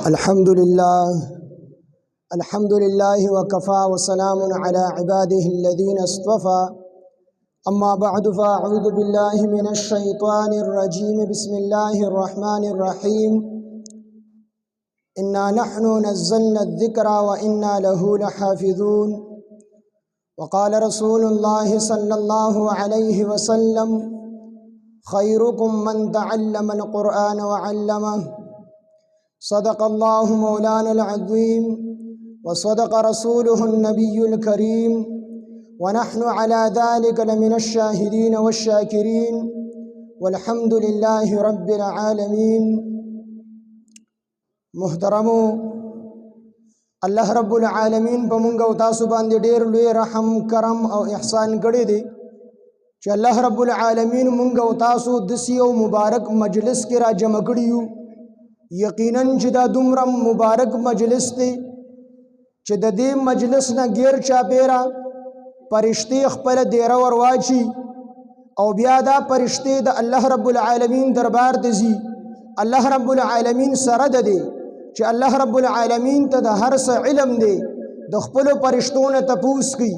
الحمد لله وكفى وسلام على عباده الذين اصطفى أما بعد فأعوذ بالله من الشيطان الرجيم بسم الله الرحمن الرحيم إنا نحن نزلنا الذكر وإنا له لحافظون وقال رسول الله صلى الله عليه وسلم خيركم من تعلم القرآن وعلمه صدق الله مولانا العظيم وصدق رسوله النبي الكريم ونحن على ذلك لمن الشاهدين والشاكرين والحمد لله رب العالمين. محترمو الله رب العالمین په مونږ او تاسو باندې ډېر لوی رحم کرم او احسان کړی دی چې الله رب العالمین مونږ او تاسو د یو مبارک مجلس کې را جمع کړی یو. یقینا چې دا دومره مبارک مجلس دی چې د دې مجلس نه غیر چاپیره پرشتي خپل دیره ورواچي او بیا دا پرشتي د الله رب العالمین دربار ته ځي. الله رب العالمین سره ده دی چې الله رب العالمین ته د هر څه علم دی. د خپل پرشتو نه تپوس کی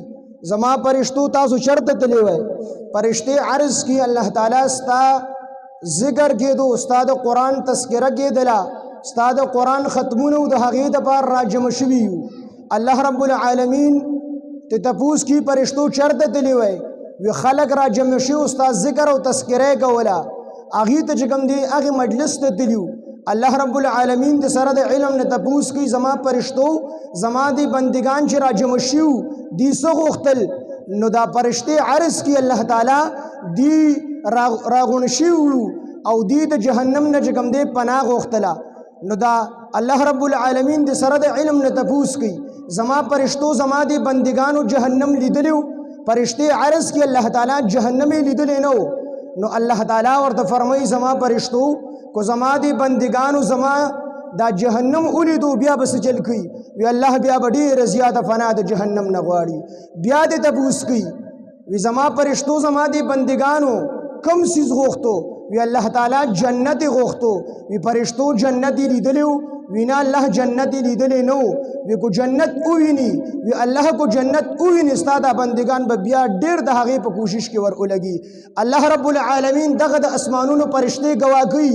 زما پرشتو تاسو چرته تللی وای پرشتي عرض کی الله تعالی ستا ذکر کې دو استاد قرآن تذکرہ کې دلا استاد قرآن ختمونه د هغې د پار را جمع شوي یو. الله رب العالمین ته تپوس کی پرشتو چرته تللی وای وی خلق را جمع شي استاد ذکر او تذکرہ کولا هغې ته چې کوم دی هغې مجلس ته تلیو. الله رب العالمین د سره د علم نه تپوس کی زما پرشتو زما دی بندگان چې را جمع شیو دی څه غوښتل نو دا پرشتي عرض کی الله تعالی دی راغون شیو او دی د جهنم نه چې کوم دی پناه غوښتله نو دا الله رب العالمین د سره د علم نه تپوس کی زما پرشتو زما دی بندگانو جهنم لیدلو. پرشتي عرض کی الله تعالی جهنم لیدل نو نو الله تعالی ورته فرمایي زما پرشتو کو زما دی بندگانو زما دا جهنم اولیدو بیا بس چل کی وی الله بیا بډی رضیات فنا د جهنم نه غواړي بیا د تپوس کی وی زما پرشتو زما دی بندگانو کم سیز غوښتو وی الله تعالی جنت غوښتو وی پرشتو جنت لیدلو وینا الله جنت لیدل نو وی کو جنت اوینی وی الله کو جنت اوینی استاد بندگان به بیا ډیر د هغه په کوشش کې ور اولګي. الله رب العالمین دغه د اسمانونو پرشته گواهی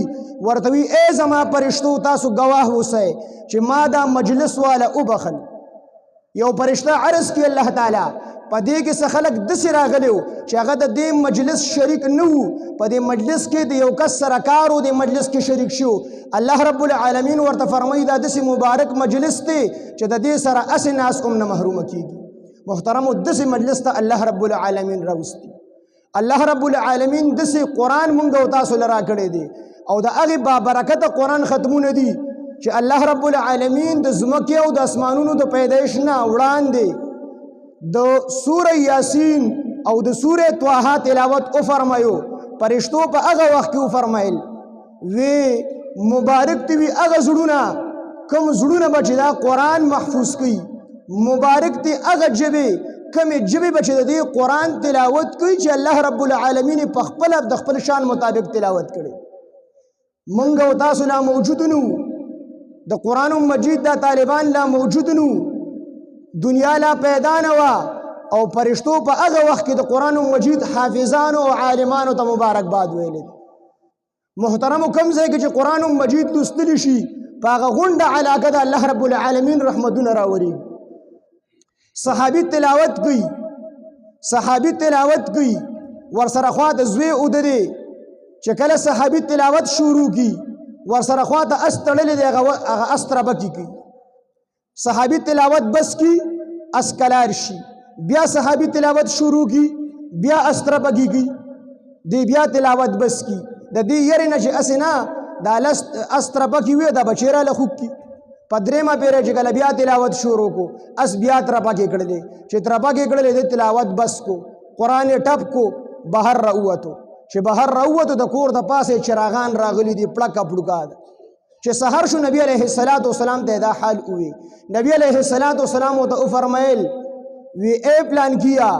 ورته وی ای زما پرشتو تاسو گواه اوسئ چې ما دا مجلس والا وبخل. یو پرشته عرض کی الله تعالی پدې کې څه خلک د سره غلو چې هغه د دې مجلس شریک نه وو په دې مجلس کې د یو کس سره کار او د مجلس کې شریک شو. الله رب العالمین ورته فرمایي دا د مبارک مجلس دی چې د دې سره اس ناس کوم نه محروم کیږي. محترم د مجلس ته الله رب العالمین راوستي. الله رب العالمین د قرآن مونږ او تاسو لرا کړی دی او د هغه با برکت قرآن ختمونه دي چې الله رب العالمین د زمکه او د اسمانونو د پیدایش نه وړاندې د سوره یاسین او د سوره طه تلاوت او فرمایو. پرشتو په هغه وخت کې فرمایل وی مبارک دی وی هغه زړونه کوم زړونه بچ دا قرآن محفوظ کی مبارک دی هغه جبه کوم جبه بچ دی قرآن تلاوت کوي چې الله رب العالمین په خپل د خپل شان مطابق تلاوت کړي. مونږ او تاسو لا موجود نو د قرآن مجید دا طالبان لا موجود نو دنیا لا پیدا نه وا او پرشتو په هغه وخت کې د قرآن مجید حافظانو او عالمانو ته مبارکباد ویل. محترم کوم ځای کې چې قرآن مجید لوستل شي په هغه غونډه علاقه د الله رب العالمین رحمتونه راوري. صحابي تلاوت کوي ورسره خوا د زوی او د دې چې کله صحابي تلاوت شروع کی ورسره خوا ته استړل دی هغه استربه کی صحابي تلاوت بس کی اسکلار شي بیا صحابي تلاوت شروع کی بیا استربه کی دی بیا تلاوت بس کی د دې یری نه چې اسنا د استربه کی وی د بچیرا لخوک کی پدریمه پیره چې کله بیا تلاوت شروع کو اس بیا ترپا کې کړلې چې ترپا کې کړلې د تلاوت بس کو قران ټپ کو بهر راوته چې بهر راوته د کور د پاسه چراغان راغلي دي پړک پړکا چې سحر شو نبی علیہ الصلوۃ والسلام ته دا حال وی نبی علیہ الصلوۃ والسلام ته فرمایل وی اے پلان کیا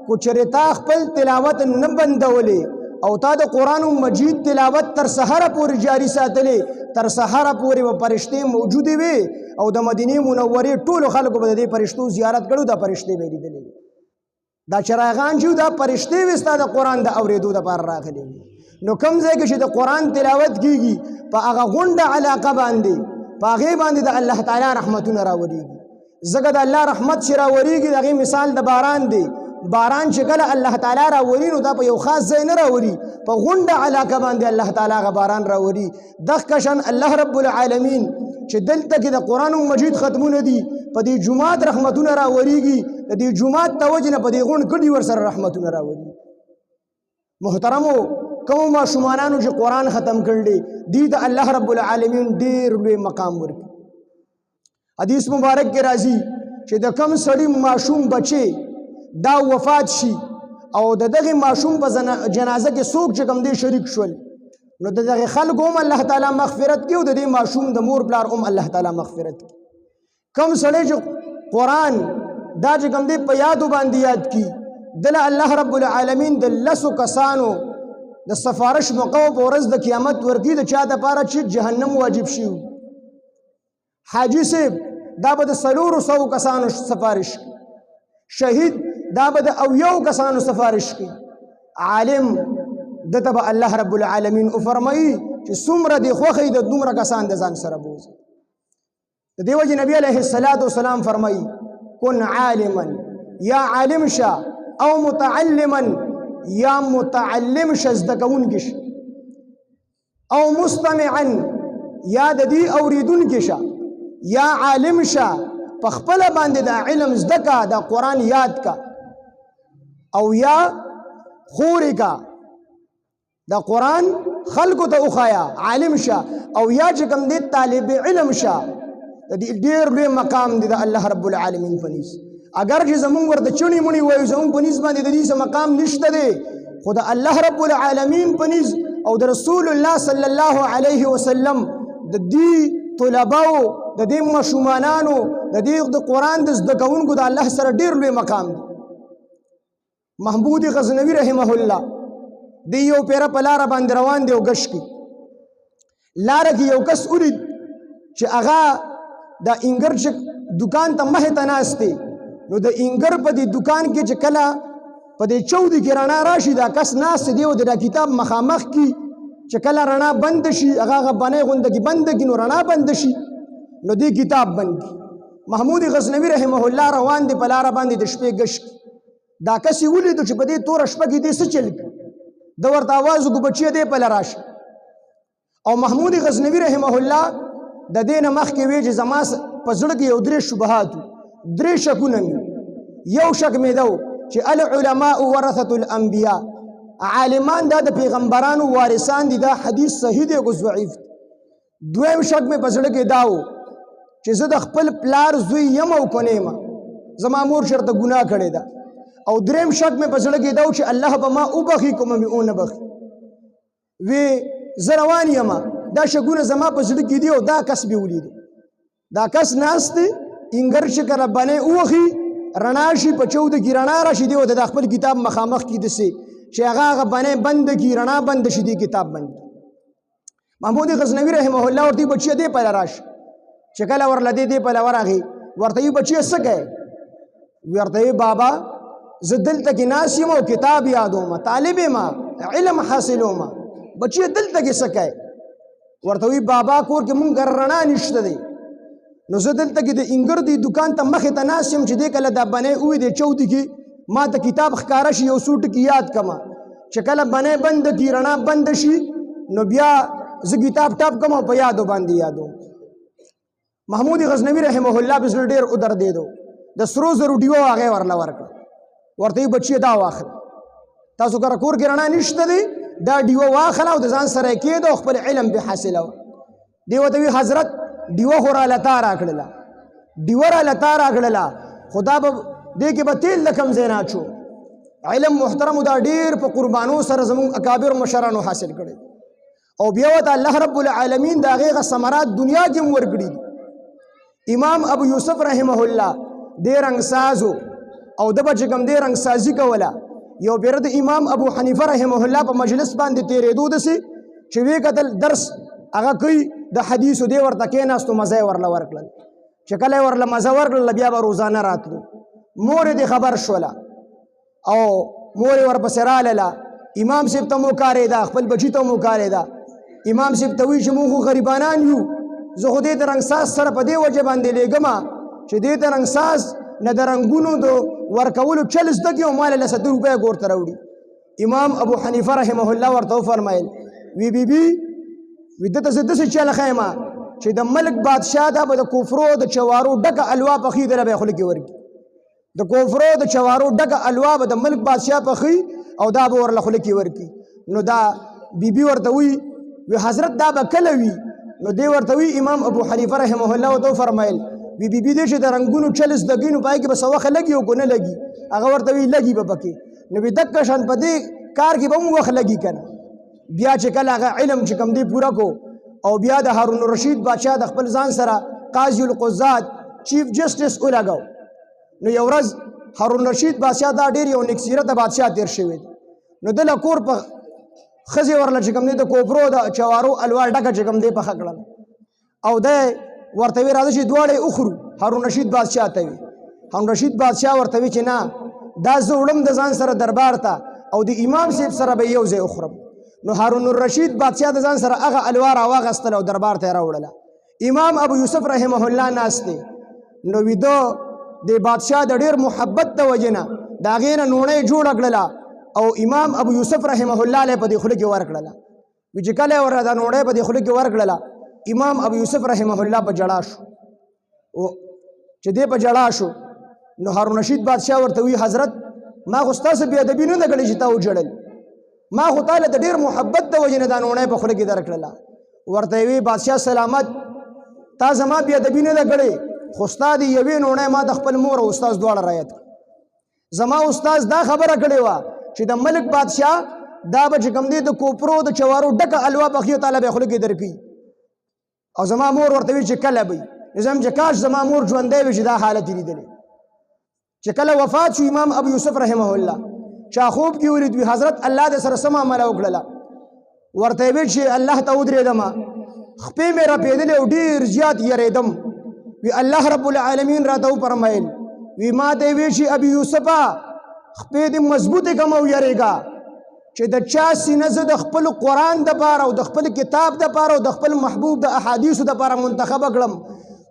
کو چرتا خپل تلاوت نه بندولې او تا د قرآن مجید تلاوت تر سحره پورې جاری ساتلې تر سحره پورې به فرشتې موجودې وي او د مدینې منورې ټولو خلکو به د دې فرشتو زیارت کړو دا فرشتې به لیدلې دا چراغان چې دا فرشتې وي ستا د قرآن د اورېدو دپاره راغلي نو کوم ځای کې چې د قرآن تلاوت کېږي په هغه غونډه علاقه باندې په هغې باندې د الله تعالی رحمتونه راورېږي ځکه د الله رحمت چې راورېږي د هغې مثال د باران دی باران چې کله الله تعالی راوري نو دا په یو خاص ځای نه راوري په غونډه علاقه باندې الله تعالی هغه باران راوري دغه شان الله رب العالمین چې دلته کې د قرآن مجید ختمونه دي په دې جومات رحمتونه راورېږي د دې جومات د وجې نه په دې غونډ کلي ورسره رحمتونه راوري محترمو کومو ماشومانانو چې قرآن ختم کړلی دې ته الله رب العالمین ډېر لوی مقام ورکړي حدیث مبارک کې راځي چې د کم سړي ماشوم بچي دا وفات شي او د دغه ماشوم په جنازه کې څوک چې کوم دی شریک شول نو د دغه خلکو هم الله تعالی مغفرت کوي او د دې ماشوم د مور پلار هم الله تعالی مغفرت کوي کم سړی چې قرآن دا چې کوم دی په یادو باندې یاد کی دله الله رب العالمین د لسو کسانو د سفارش موقع په ورځ د قیامت ورکړي د چا دپاره چې جهنم واجب شي حاجی صاحب دا به د 400 کسانو سفارش شهید دا به د 90 کسانو سفارش کوي عالم دته به الله رب العالمین فرمایي چې څومره دی خوښي د دومره کسان د ځان سره بوزي د دې وجه نبی علیه الصلاۃ والسلام فرمایي کن عالما یا عالم شه او متعلما یا متعلم شه زده کوونکی شه او مستمعا یا د دې اوریدونکی شه یا عالم شه په خپل باندې د علم زده کا د قرآن یاد کا او یا خوري کا د قرآن خلکو ته وخایا عالم شه او یا چې کوم دی طالب علم شه د دې ډېر لوی مقام دی د الله رب العالمین په نس اگر چې زمونږ ورته چونی مونی وایو زمونږ په نس باندې د دې څه مقام نشته دی خو د الله رب العالمین په نس او د رسول الله صلی الله علیه وسلم د دې طلباو د دې ماشومانانو د دې د قرآن د زده کوونکو د الله سره ډېر لوی مقام دی محمود غزنوي رحمه الله د یو پیره په لاره باندې روان دی او ګش کی لاره کې یو کس ولید چې هغه د انګر چې دکان ته مخې ته ناست دی نو د انګر په دې دکان کې چې کله په دې چودې کې رڼا راشي دا کس ناست دی او د کتاب مخامخ کې چې کله رڼا بند شي هغه بنې غونډه کې بند کې نو رڼا بند شي نو دې کتاب بند کی محمود غزنوي رحمه الله روان دی په لاره باندې د شپې ګش دا کس یې ولید چې په دې تور شپه کې دې څه چل د ورته आवाज کو بچی دې په لراش او محمود غزنوي رحمه الله د دې نه مخکې وی چې زما په زړه کې یو درې شبهات درې شکونه یو شک مې دو چې العلماء ورثه الانبیاء عالمان دا د پیغمبرانو وارثان دي دا حدیث صحیح دی او ضعیف دویم شک مې په زړه کې داو چې زه د خپل پلار زوی یم او کنه ما زما مور شرط ګناه کړی دا او دریم شک مې په زړه کې داو چې الله به ما وبخي کوم مې او نه بخي وی زروان یم دا شګونه زما په زړه کې دی او دا کس به ولید دا کس ناست انګر چې کله باندې اوخي رڼا شي په چود کې رڼا راشي دی او د خپل کتاب مخامخ کې دسي چې هغه باندې بند کی رڼا بند شي دی کتاب بند محمود غزنوي رحمه الله ورته بچی دی په راش چې کله ورلدې دی په لورغي ورته بچی سکه ورته بابا زدلته کې ناسیم او کتاب یادوم طالب ما علم حاصلوم بچی دلته کې سکه ورته بابا کور کې مونږ رڼا نشته دی نو زدلته کې د انګر دی دکان ته مخې ته ناسیم چې دی کله دا بنې وې دی چودي کې ما ته کتاب ښکارا شي یو سوټ کې یاد کما چې کله بنې بند کی رڼا بند شي نو بیا زه کتاب ټاپ کوم په یادو باندې یادو محمود غزنوي رحمه الله بس ډېر ادر دی دو د سرو زرو دیو هغه ورلا ورکړ ورته بچی دا واخل تاسو کار کور کې رڼا نشته دی دا دیو واخل او د ځان سره کېدو خپل علم به حاصلو دیو ته حضرت دیو خورا لتا راکړلا دیو را لتا راکړلا خدا به دې کې به تیل لکم زینا چو علم محترم دا ډېر په قربانو سره زموږ اکابر مشرانو حاصل کړي او بیا وته الله رب العالمین دا غیغه ثمرات دنیا کې ورګړي امام ابو یوسف رحمه الله دې رنگ سازو او د بچ کم دې رنگ سازي کولا یو بیر د امام ابو حنیفه رحمه الله په مجلس باندې تیرېدو داسې چې وی کتل درس هغه کوي د حدیثو دی ورته کېناستو مزه یې ورله ورکړل چې کله یې ورله مزه ورکړل بیا به روزانه راتلو مور یې خبر شوله او مور یې ورپسې راغله امام صاحب ته مو کارېده خپل بچي ته مو کارېده امام صاحب ته وایي چې موږ خو غریبانان یو زه خو دې د رنګساز سره په دې وجه باندې لېږم چې دې ته رنګساز نه د رنګونو د ورکولو چل زده کړي او ما له 100 روپۍ کور ته راوړي امام ابو حنیفه رحمه الله ورته وفرمیل وی بیبي وی دته زه داسې چل ښیم چې د ملک بادشاه دا به د کفرو د چوارو ډکه الوا پخي دله به یې خوله کې ورکړي د کفرو د چوارو ډکه الوا به د ملک بادشاه پخي او دا به ورله خوله کې ورکړي نو دا بیبي ورته وی حضرت دا به کله وي نو دی ورته وی امام ابو حنیفه رحمه الله ورته وفرمیل وی بیبي دې چې د رنګونو چل زده کړي نو په هغې کې به څه وخت لګي او که نه لګي هغه ورته وی لګي به پکې نو وی دقه شان په دې کار کې به هم وخت لګي که نه بیا چې کله هغه علم چې کوم دی پوره کو او بیا د هارون الرشید بادشاه د خپل ځان سره قاضي القضات چیف جسټس ولګاو نو یو ورځ هارون الرشید بادشاه دا ډېر یو نیکسیرته بادشاه تېر شوی دی نو دله کور په ښځې ورله چې کوم دی د کوپرو د چوارو الوا ډکه چې کوم دی پخه کړل او دی ورته وی راځه چې دواړه اخرو هارون رشید بادشاه ته وی هارون رشید بادشاه ورته وی چې نه دا زه وړم د ځان سره دربار ته او د امام صاحب سره به یو ځای اخرم نو هارون الرشید بادشاه د ځان سره هغه الوا راواغستل او دربار ته یې راوړله امام ابو یوسف رحمه الله ناست دی نو ویده د بادشاه د ډېر محبت د وجې نه د هغې نه نوڼۍ جوړه کړله او امام ابو یوسف رحمه الله له په دې خوله کې ورکړله وی چې کله یې ورله دا نوڼۍ په دې خوله کې ورکړله امام ابو یوسف رحمه الله په جړا شو چې دې په جړا شو نو هارون رشید بادشاه ورته وی حضرت ما خو ستاسو بې ادبي نه ده کړې چې تا وجړل ما خو تا له د ډېر محبت د وجې نه دا نوڼۍ په خوله کې درکړله ورته یې وی بادشاه سلامت تا زما بې ادبي نه ده کړې خو ستا د یوې نوڼۍ ما د خپل مور او استاد دواړه رعایت زما استاد دا خبره کړې وه چې د ملک بادشاه دا به چې کوم دی د کوپرو د چوارو ډکه الوا پخي او تعالی به یې خوله کې درکوي او زما مور ورته وی چې کله به نظام چې کاش زما مور ژوندی وي چې دا حالت یې لیدلی چې کله وفات شو امام ابو یوسف رحمه الله چا خوب کې ولید وي حضرت الله دې سره څه معامله وکړله ورته یې ویل چې الله ته ودرېدم خپې مې رپېدلې او ډېر زیات یېرېدم وی الله رب العالمین راته وفرمیل وی ما ته یې ویل چې ابي یوسفه خپې دې مضبوطې کم او یېرېږه چې د چا سینه زه د خپل قرآن دپاره او د خپل کتاب دپاره او د خپل محبوب د احادیثو دپاره منتخبه کړم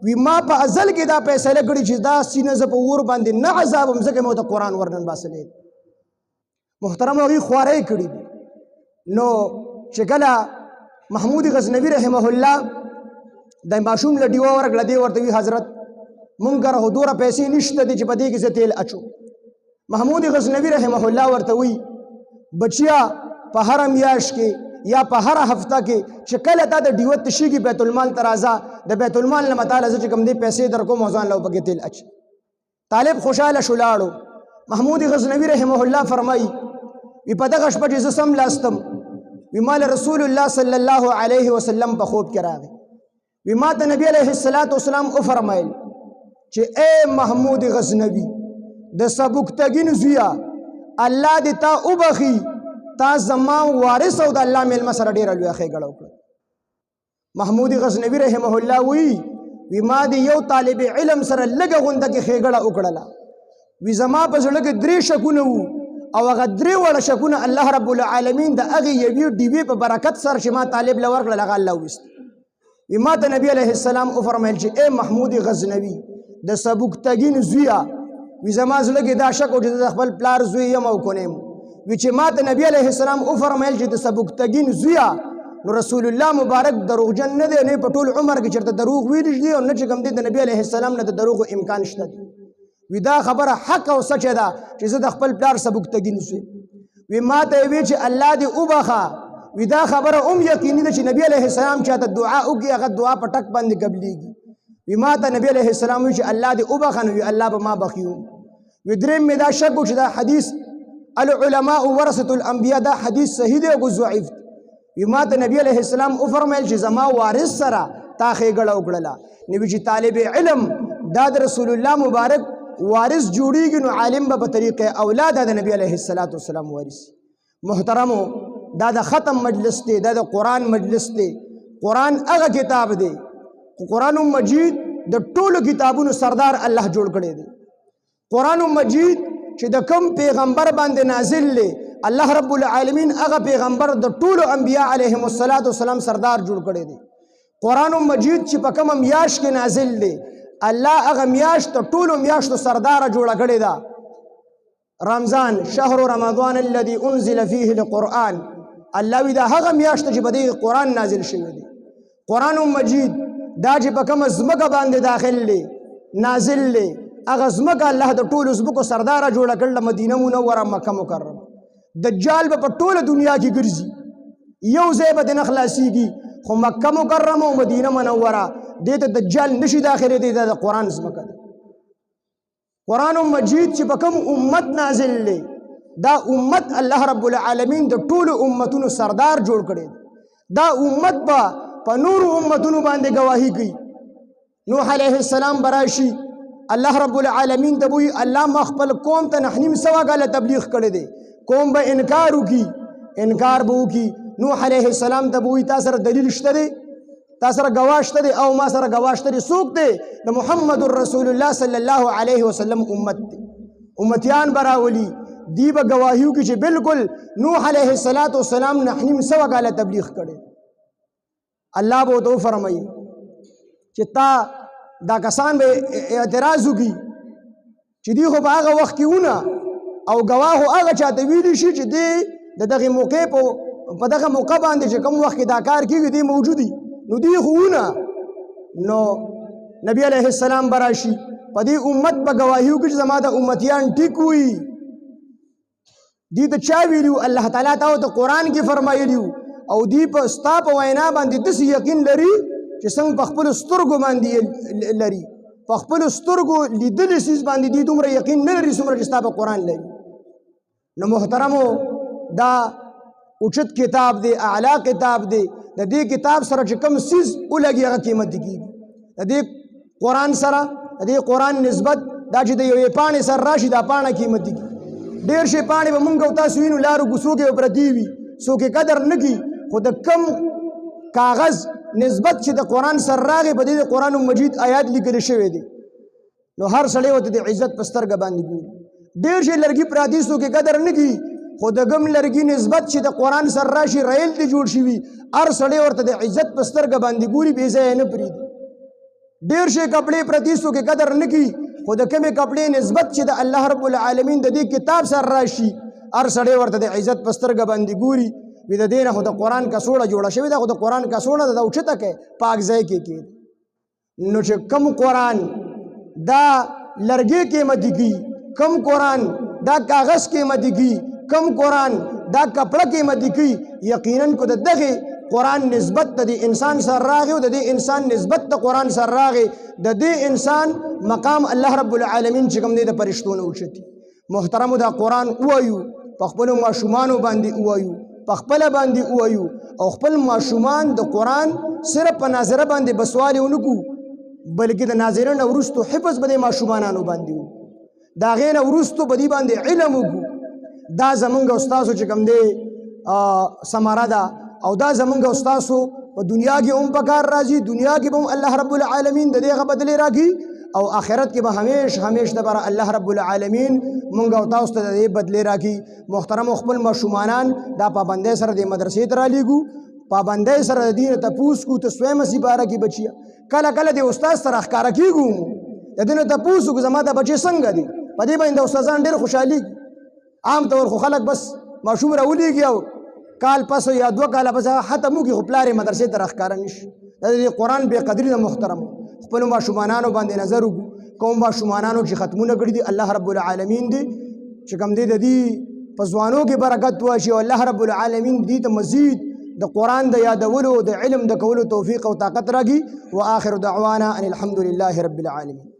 وی ما په ازل کې دا فیصله کړې چې دا سینه زه په اور باندې نه عذابم ځکه مې ورته قرآن ورنن باسلی محترم هغوی خوارۍ کړي دي نو چې کله محمود غزنوي رحمه الله د ماشوم له ډیوه ورکړه دی ورته وي حضرت مونږ کره خو دومره پیسې نشته دي چې په دې کې زه تیل اچو محمود غزنوي رحمه الله ورته وي بچیا په هر میاشت کې یا په هر هفته کې چې کله تا د ډیوه تشیږي بیت المال ته راځه د بیت المال نه متاله زه چې کوم دی پیسې در کوم او ځان له پکې تیل اچ طالب خوشحاله شو لاړو محمود غزنوي رحمه الله فرمایي وی په دغه شپه چې زه سم لاستم وی مال رسول الله صلی الله علیه وسلم په خوب کې راغی وی ما ته نبی علیه السلام وفرمایل چې اے محمود غزنوي د سبکتګین زویا الله دې تا وبخي تا زما وارث او د الله مېلمه سره ډېره لویه ښېګړه وکړه محمود غزنوي رحمه الله وی ما دې یو طالب علم سره لږه غونده کې ښېګړه وکړله وی زما په زړه کې 3 شکونه وو او هغه 3 وړه شکونه الله رب العالمین د هغې یوې ډیوې په برکت سره چې ما طالب له ورکړل هغه الله وویست وی ما ته نبي علیه السلام وفرمیل چې اے محمود غزنوي د سبکتګین زویه وی زما زړه کې دا شک و چې د خپل پلار زوی یم او کنیم وی چې ما ته نبی علیه السلام وفرمیل چې د سبکتګین زویه نو رسول الله مبارک دروغجن نه دی نه په ټول عمر کې چېرته دروغ ویلی دی او نه چې کوم دی د نبي علیه السلام نه د دروغو امکان شته دی وی دا خبره حق او سچه ده چې زه د خپل پلار سبکتګین زوی وی ما ته یې وی چې الله دې وبخه وی دا خبره یقیني ده چې نبی علیه السلام چاته دعا وکړي هغه دعا په ټک باندې قبلیږي وی ما ته نبی علیه السلام وی چې الله دې وبخه نو وی الله به ما بخیو وی دریم مې دا شک و چې دا حدیث العلماء ورثة الانبیاء دا حدیث صحیح دی او ضعیف وی ما ته نبی علیه السلام وفرمیل چې زما وارث سره تا ښېګړه وکړله نو وی چې طالب علم دا د رسول الله مبارک وارث جوړیږي نو عالم به په طریقې اولاد د نبی علیه السلام وارث. محترمو دا د ختم مجلس دی، دا د قرآن مجلس دی. قرآن هغه کتاب دی، قرآن مجید د ټولو کتابونو سردار الله جوړ کړی دی. قرآن مجید چې د کوم پیغمبر باندې نازل دی، الله رب العالمین هغه پیغمبر د ټولو انبیاء علیهم السلام سردار جوړ کړی دی. قرآن مجید چې په کومه میاشت کې نازل دی، الله هغه میاشت د ټولو میاشتو سردار جوړه کړې ده. رمضان شهر رمضان الذي انزل فيه القرآن، الله وی دا هغه میاشت چې په دې قرآن نازل شوی دی. قرآن مجید دا چې په کومه ځمکه باندې داخل دی نازل دی، هغه ځمکه الله د ټولو ځمکو سردار جوړه کړله، مدینه منوره مکه مکرمه. دجال به په ټوله دنیا کې ګرځي، یو ځای به نه خلاصیږي، خو مکه مکرمه او مدینه منوره دې ته دجال نشي داخلېدی. دا د قرآن ځمکه ده. قرآن مجید چې په کوم امت نازل دی، دا امت الله رب العالمین د ټولو امتونو سردار جوړ کړی. دا امت به په نورو امتونو باندې گواهی کوي. نوح علیه السلام براشي، الله رب العالمین ته وایي الله ما خپل قوم ته 9.5 کاله تبلیغ کړی دی، قوم به انکار وکړي، انکار به وکړي. نوح علیه السلام ته وایي تا سره دلیل شته دی، تا سره گواه شته دی؟ او ما سره گواه شته دی. څوک دی؟ د محمد رسول الله صلی الله علیه وسلم امت دی. امتیان براولي دی به گواهی وکړي چې بالکل نوح علیه السلام 9.5 کاله تبلیغ کړی. الله به ورته وفرمایي چې تا دا کسان به اعتراض وکړي چې دی خو په هغه وخت کې ونه او گواه خو هغه چاته ویلی شي چې دی د دغه موقع په دغه موقع باندې چې کوم وخت کې دا کار کېږي دی موجودي، نو دی خو ونه. نو نبی علیه السلام براشي په دې امت به گواهي وکړي چې زما د امتیان ټیک وي. دی ته چا ویلي؟ الله تعالی ته قرآن کې فرمایلی او دی په ستا په وینا باندې داسې یقین لري چې څنګه په خپلو سترګو باندې لري، په خپلو سترګو لیدلي څیز باندې دی دومره یقین نه لري څومره چې ستا په قرآن لري. نو محترمو دا اوچت کتاب دی، اعلی کتاب دی. د دې کتاب سره چې کوم څیز ولګي هغه قیمتي کېږي. د دې قرآن سره د دې قرآن نسبت دا چې د یوې پاڼې سره راشي دا پاڼه قیمتي کېږي. ډېر شي پاڼې به مونږ او تاسو وینو لارو کوڅو کې به پرتې وي، څوک یې قدر نه کړي، خو د کم کاغذ نسبت چې د قرآن سره راغی په دې د قرآن مجید آیات لیکل شوی دی، نو هر سړی ورته د عزت په سترګه باندې ګوري. ډېر شي لرګي پراتی څوک یې قدر نه کړي، خو د کم لرګي نسبت چې د قرآن سره راشي ریل دی جوړ شوي، هر سړی ورته د عزت په سترګه باندې ګوري، بې ځایه نه پرېږدي. ډېر شي کپړې پرتې څوک یې قدر نه کړي، خو د کمې کپړې نسبت چې د الله رب العالمین د دې کتاب سره راشي هر سړی ورته د عزت په سترګه باندې ګوري. وي د دې نه خو د قرآن کڅوړه جوړه شوې ده، خو د قرآن کڅوړه ده اوچته کې پاک ځای کې کېږي. نو چې کم قرآن دا لرګي قیمتي کي، کم قرآن دا کاغذ قیمتي کي، کم قرآن دا کپړه قیمتي کي، یقینا کو د دغه قرآن نسبت د انسان سره راغی او د دې انسان نسبت د قرآن سره راغی، د دې انسان مقام الله رب العالمین چې کوم دی د فرشتو نه اوچتي. محترمو دا قرآن ووایو، په خپلو ماشومانو باندې ووایو، په خپله باندې ووایو او خپل ماشومان د قرآن صرف په ناظره باندې بسوالې ونه کړو، بلکې د ناظره نه وروستو حفظ به د ماشومانانو باندې وو، د هغې نه وروستو به دې باندې علم وکړو. دا زمونږ او ستاسو چې کوم دی ثمره ده او دا زمونږ او ستاسو په دنیا کې هم په کار راځي، دنیا کې به هم الله رب العالمین د دې هغه بدلې راکړي او آخرت کې به همیش دپاره الله رب العالمین مونږ او تاسو ته د دې بدلې راکړي. محترمو خپل ماشومانان دا پابندۍ سره د مدرسې ته رالیږو، پابندۍ سره د دې نه تپوس کړو ته سویمه سپاره کې بچیه، کله کله د استاد سره ښکاره کېږو، د دې نه تپوس وکړو زما دا بچې څنګه دي، په دې باندې د استادان ډېر خوشحالېږي. عام طور خو خلک بس ماشوم راولېږي او کال پس یا 2 کاله پس ختم وکړي، خو پلار یې مدرسې ته راښکاره نه شي. دا د قرآن بې قدري ده. محترمو خپلو ماشومانانو باندې نظر وکړو، کوم ماشومانانو چې ختمونه کړي دي الله رب العالمین دی چې کوم دی د دې په ځوانو کې برکت واشي او الله رب العالمین دې ته مزید د قرآن د یادولو د علم د کولو توفیق او طاقت راکړي. وآخر دعوانا ان الحمد لله رب العالمین.